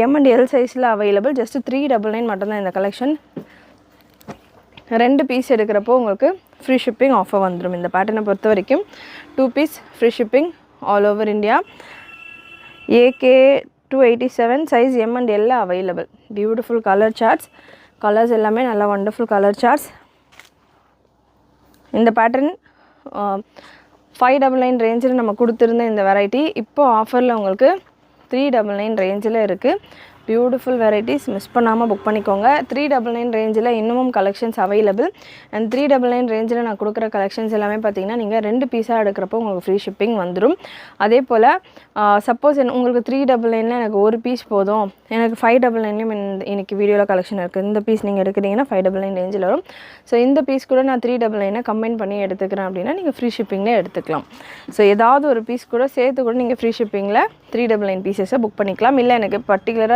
M and L சைஸில் available. Just 399 மட்டும்தான் இந்த கலெக்ஷன். 2 பீஸ் எடுக்கிறப்போ உங்களுக்கு ஃப்ரீ ஷிப்பிங் ஆஃபர் வந்துடும். இந்த பேட்டர்னை பொறுத்த வரைக்கும் 2 piece free shipping all over India. AK 287 size M and L available. Beautiful colour charts. Colours எல்லாமே நல்லா வண்டர்ஃபுல் கலர் சார்ட்ஸ். இந்த பேட்டர்ன் 599 ரேஞ்சில் நம்ம கொடுத்துருந்த இந்த வெரைட்டி இப்போ ஆஃபரில் உங்களுக்கு 399 ரேஞ்சில் இருக்குது. பியூட்டிஃபுல் வெரைட்டிஸ், மிஸ் பண்ணாமல் புக் பண்ணிக்கோங்க. 399 ரேஞ்சில் இன்னமும் கலெக்ஷன்ஸ் அவைலபிள். அண்ட் 399 ரேஞ்சில் நான் கொடுக்குற கலெக்ஷன்ஸ் எல்லாமே பார்த்தீங்கன்னா நீங்கள் 2 பீஸாக எடுக்கிறப்போ உங்களுக்கு ஃப்ரீ ஷிப்பிங் வந்துடும். அதே போல் சப்போஸ் உங்களுக்கு 399 எனக்கு ஒரு பீஸ் போதும், எனக்கு 599 இன்றைக்கி வீடியோவில் கலெக்ஷன் இருக்குது, இந்த பீஸ் நீங்கள் எடுக்கிறீங்கன்னா 599 ரேஞ்சில் வரும். ஸோ இந்த பீஸ் கூட நான் 399 கம்பைன் பண்ணி எடுத்துக்கிறேன் அப்படின்னா நீங்கள் ஃப்ரீ ஷிப்பிங்கில் எடுத்துக்கலாம். ஸோ ஏதாவது ஒரு பீஸ் கூட சேர்த்து கூட நீங்கள் ஃப்ரீ ஷிப்பிங்கில் 399 பீசஸை புக் பண்ணிக்கலாம். இல்லை எனக்கு பர்டிகுலராக